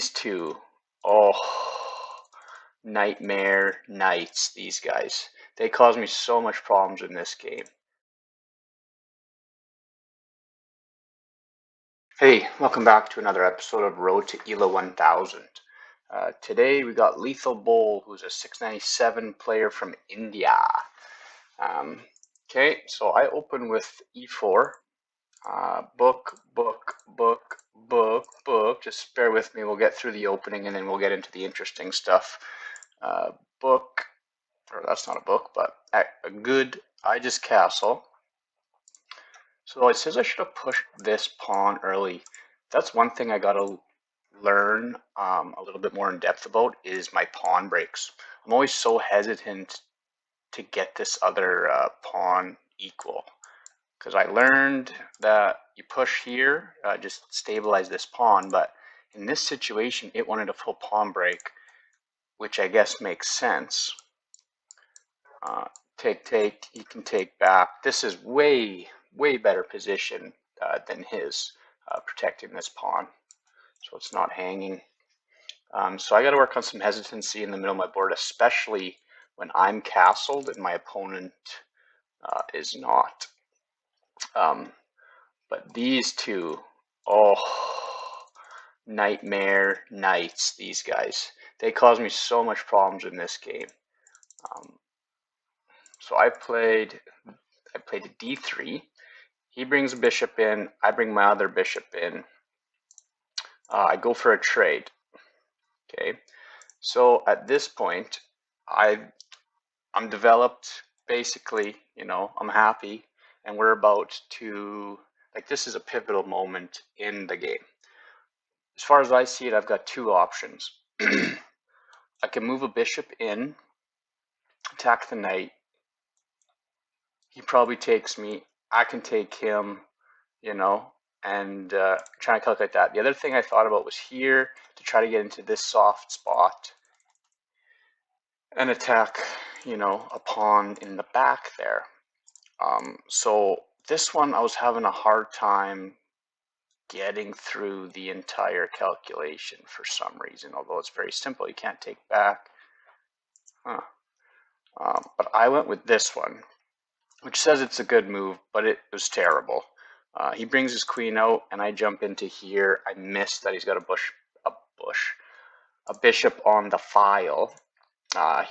these two, oh, nightmare knights, these guys. They cause me so much problems in this game. Hey, welcome back to another episode of Road to ELA 1000. Today we got Lethal Bull, who's a 697 player from India. Okay, so I open with E4. Book. Just bear with me. We'll get through the opening and then we'll get into the interesting stuff. Book, or that's not a book, but a good Aegis Castle. So it says I should have pushed this pawn early. That's one thing I gotta learn a little bit more in depth about is my pawn breaks. I'm always so hesitant to get this other pawn equal because I learned that you push here, just stabilize this pawn, but in this situation it wanted a full pawn break, which I guess makes sense. Take, he can take back. This is way better position than his, protecting this pawn, so it's not hanging. So I got to work on some hesitancy in the middle of my board, especially when I'm castled and my opponent is not. But these two, oh, nightmare knights, these guys. They cause me so much problems in this game. So I played a d3. He brings a bishop in. I bring my other bishop in. I go for a trade. Okay. So at this point, I'm developed. Basically, you know, I'm happy, and we're about to, like, this is a pivotal moment in the game. As far as I see it, I've got two options. I can move a bishop in, attack the knight. He probably takes me. I can take him, you know, and try to calculate that. The other thing I thought about was here to try to get into this soft spot and attack, you know, a pawn in the back there. So this one I was having a hard time getting through the entire calculation for some reason, although it's very simple. You can't take back. But I went with this one, which says it's a good move, but it was terrible. He brings his queen out, and I jump into here. I missed that he's got a bishop on the file.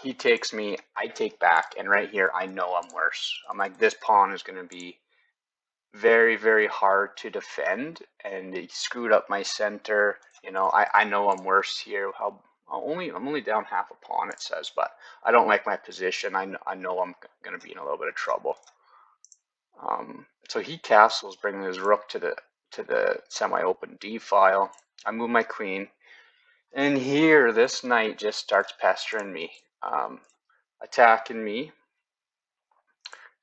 He takes me, I take back, and right here I know I'm worse. I'm like, this pawn is going to be very hard to defend, and he screwed up my center. You know, I know I'm worse here. I'm only down half a pawn, it says, but I don't like my position. I know I'm going to be in a little bit of trouble. So he castles, bringing his rook to the semi-open d file. I move my queen, and here this knight just starts pestering me, attacking me.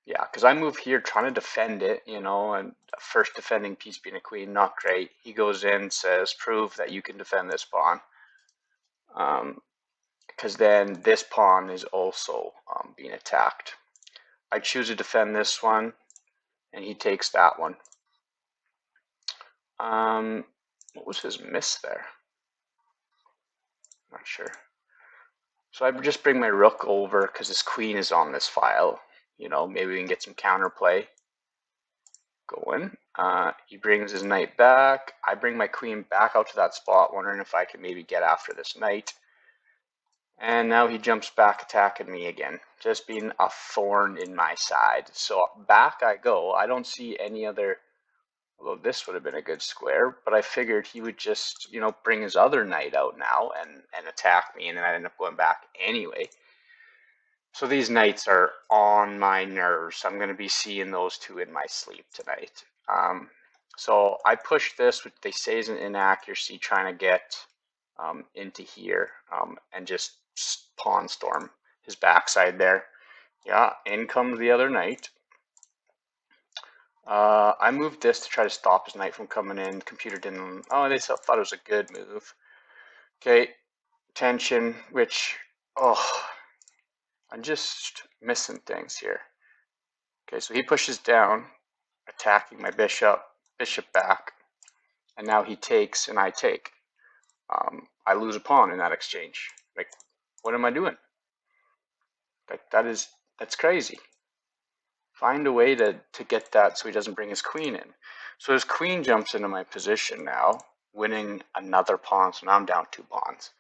Yeah, because I move here trying to defend it, you know, and first defending piece being a queen, not great. He goes in, says, prove that you can defend this pawn. Because then this pawn is also being attacked. I choose to defend this one, and he takes that one. What was his miss there? Not sure. So I just bring my rook over because his queen is on this file. You know, maybe we can get some counterplay going. He brings his knight back. I bring my queen back out to that spot, wondering if I can maybe get after this knight. And now he jumps back, attacking me again, just being a thorn in my side. So back I go. I don't see any other, although this would have been a good square, but I figured he would just, you know, bring his other knight out now and attack me, and then I'd end up going back anyway. So these knights are on my nerves. I'm going to be seeing those two in my sleep tonight. So I push this, which they say is an inaccuracy, trying to get into here and just pawn storm his backside there. Yeah, in comes the other knight. I moved this to try to stop his knight from coming in. Computer didn't. Oh, they thought it was a good move. Okay, tension, which, oh, I'm just missing things here. Okay, so he pushes down, attacking my bishop back, and now he takes and I take. I lose a pawn in that exchange. Like, what am I doing? Like, that's crazy. Find a way to get that so he doesn't bring his queen in. So his queen jumps into my position now, winning another pawn. So now I'm down 2 pawns.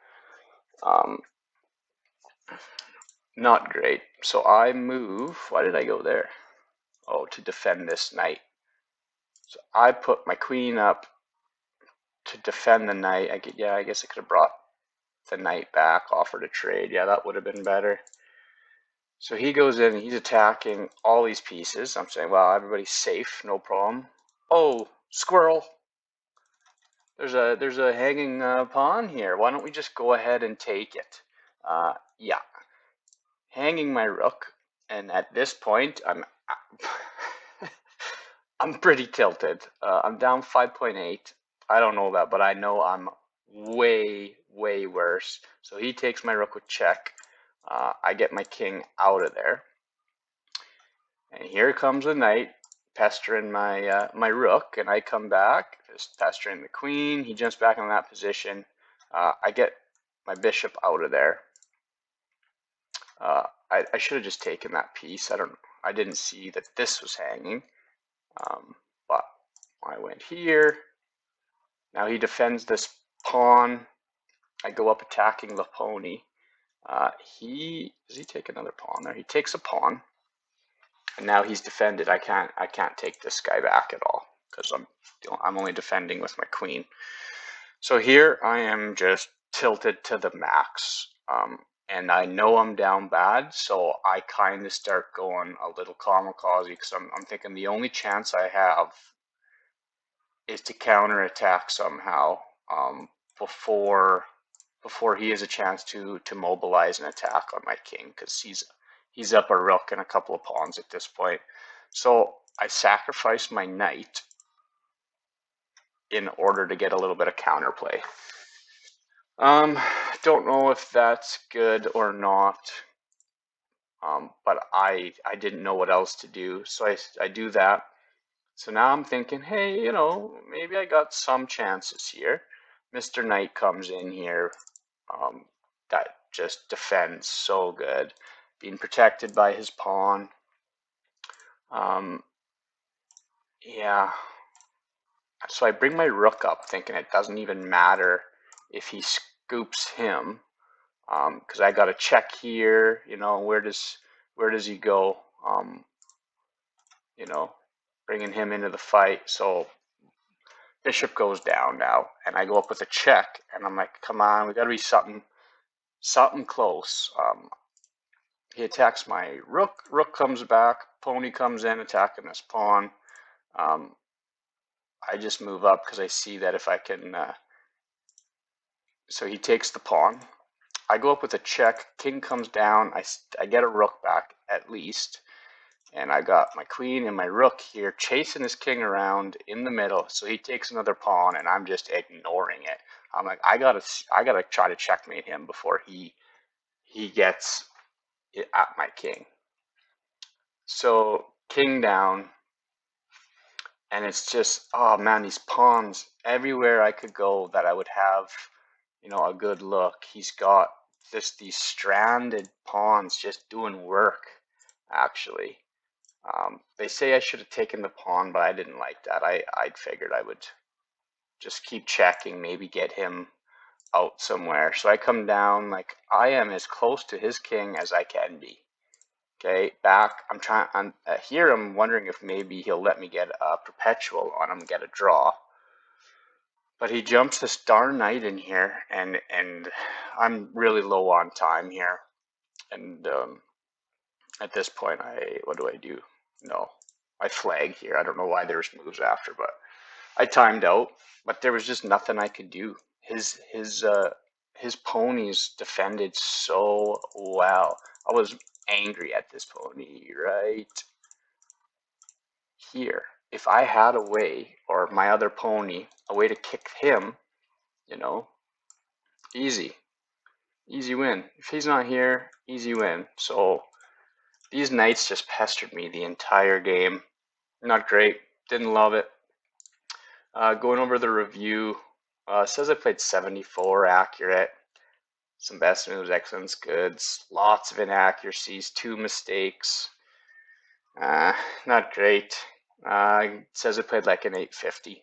Not great. So I move. Why did I go there? Oh, to defend this knight. So I put my queen up to defend the knight. I guess I could have brought the knight back, offered a trade. Yeah, that would have been better. So he goes in, he's attacking all these pieces. I'm saying, well, everybody's safe, no problem. Oh, squirrel. There's a hanging pawn here. Why don't we just go ahead and take it? Yeah. Hanging my rook, and at this point, I'm pretty tilted. I'm down 5.8. I don't know that, but I know I'm way worse. So he takes my rook with check. I get my king out of there, and here comes the knight pestering my my rook, and I come back, just pestering the queen. He jumps back in that position. I get my bishop out of there. I should have just taken that piece. I didn't see that this was hanging, but I went here. Now he defends this pawn. I go up attacking the pony. Does he take another pawn there? He takes a pawn, and now he's defended. I can't take this guy back at all because I'm only defending with my queen. So here I am just tilted to the max. And I know I'm down bad, so I kind of start going a little kamikaze because I'm thinking the only chance I have is to counterattack somehow before he has a chance to mobilize an attack on my king, because he's up a rook and a couple of pawns at this point. So I sacrifice my knight in order to get a little bit of counterplay. Don't know if that's good or not, but I didn't know what else to do, so I do that. So now I'm thinking, hey, you know, maybe I got some chances here. Mr. Knight comes in here, that just defends so good, being protected by his pawn. Yeah, so I bring my rook up thinking it doesn't even matter if he scoops him, because I got a check here. You know, where does he go? You know, bringing him into the fight. So bishop goes down now, and I go up with a check, and I'm like, come on, we got to be something close. He attacks my rook. Rook comes back. Pony comes in, attacking this pawn. I just move up because I see that if I can. So he takes the pawn. I go up with a check. King comes down. I get a rook back at least. And I got my queen and my rook here chasing his king around in the middle. So he takes another pawn, and I'm just ignoring it. I'm like, I gotta try to checkmate him before he gets it at my king. So king down, and it's just, oh man, these pawns everywhere I could go that I would have, you know, a good look. He's got these stranded pawns just doing work, actually. They say I should have taken the pawn, but I didn't like that. I figured I would just keep checking, maybe get him out somewhere. So I come down, like, I am as close to his king as I can be. Okay, back, here I'm wondering if maybe he'll let me get a perpetual on him, get a draw. But he jumps this darn knight in here, and I'm really low on time here. And at this point, what do I do? No, I flag here. I don't know why there's moves after, but I timed out. But there was just nothing I could do. His ponies defended so well. I was angry at this pony right here. If I had a way, or my other pony, a way to kick him, you know, easy win. If he's not here, easy win. So these knights just pestered me the entire game. Not great. Didn't love it. Going over the review, It says I played 74 accurate. Some best moves, excellence, goods, lots of inaccuracies, 2 mistakes. Not great. It says I played like an 850.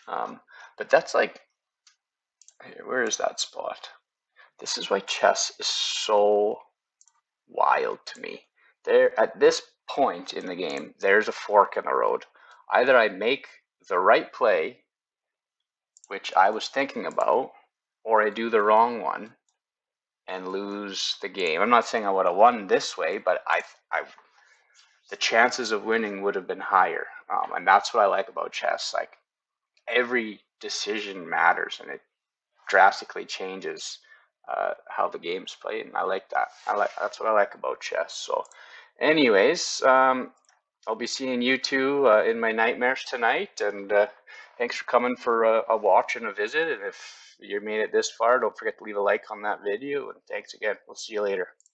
But that's like, where is that spot? This is why chess is so wild to me. There, at this point in the game, there's a fork in the road. Either I make the right play, which I was thinking about, or I do the wrong one and lose the game. I'm not saying I would have won this way, but the chances of winning would have been higher. And that's what I like about chess. Like every decision matters, and it drastically changes how the game's played. And I like that. That's what I like about chess. So, anyways, I'll be seeing you two in my nightmares tonight. And thanks for coming for a watch and a visit. And if you made it this far, don't forget to leave a like on that video. And thanks again. We'll see you later.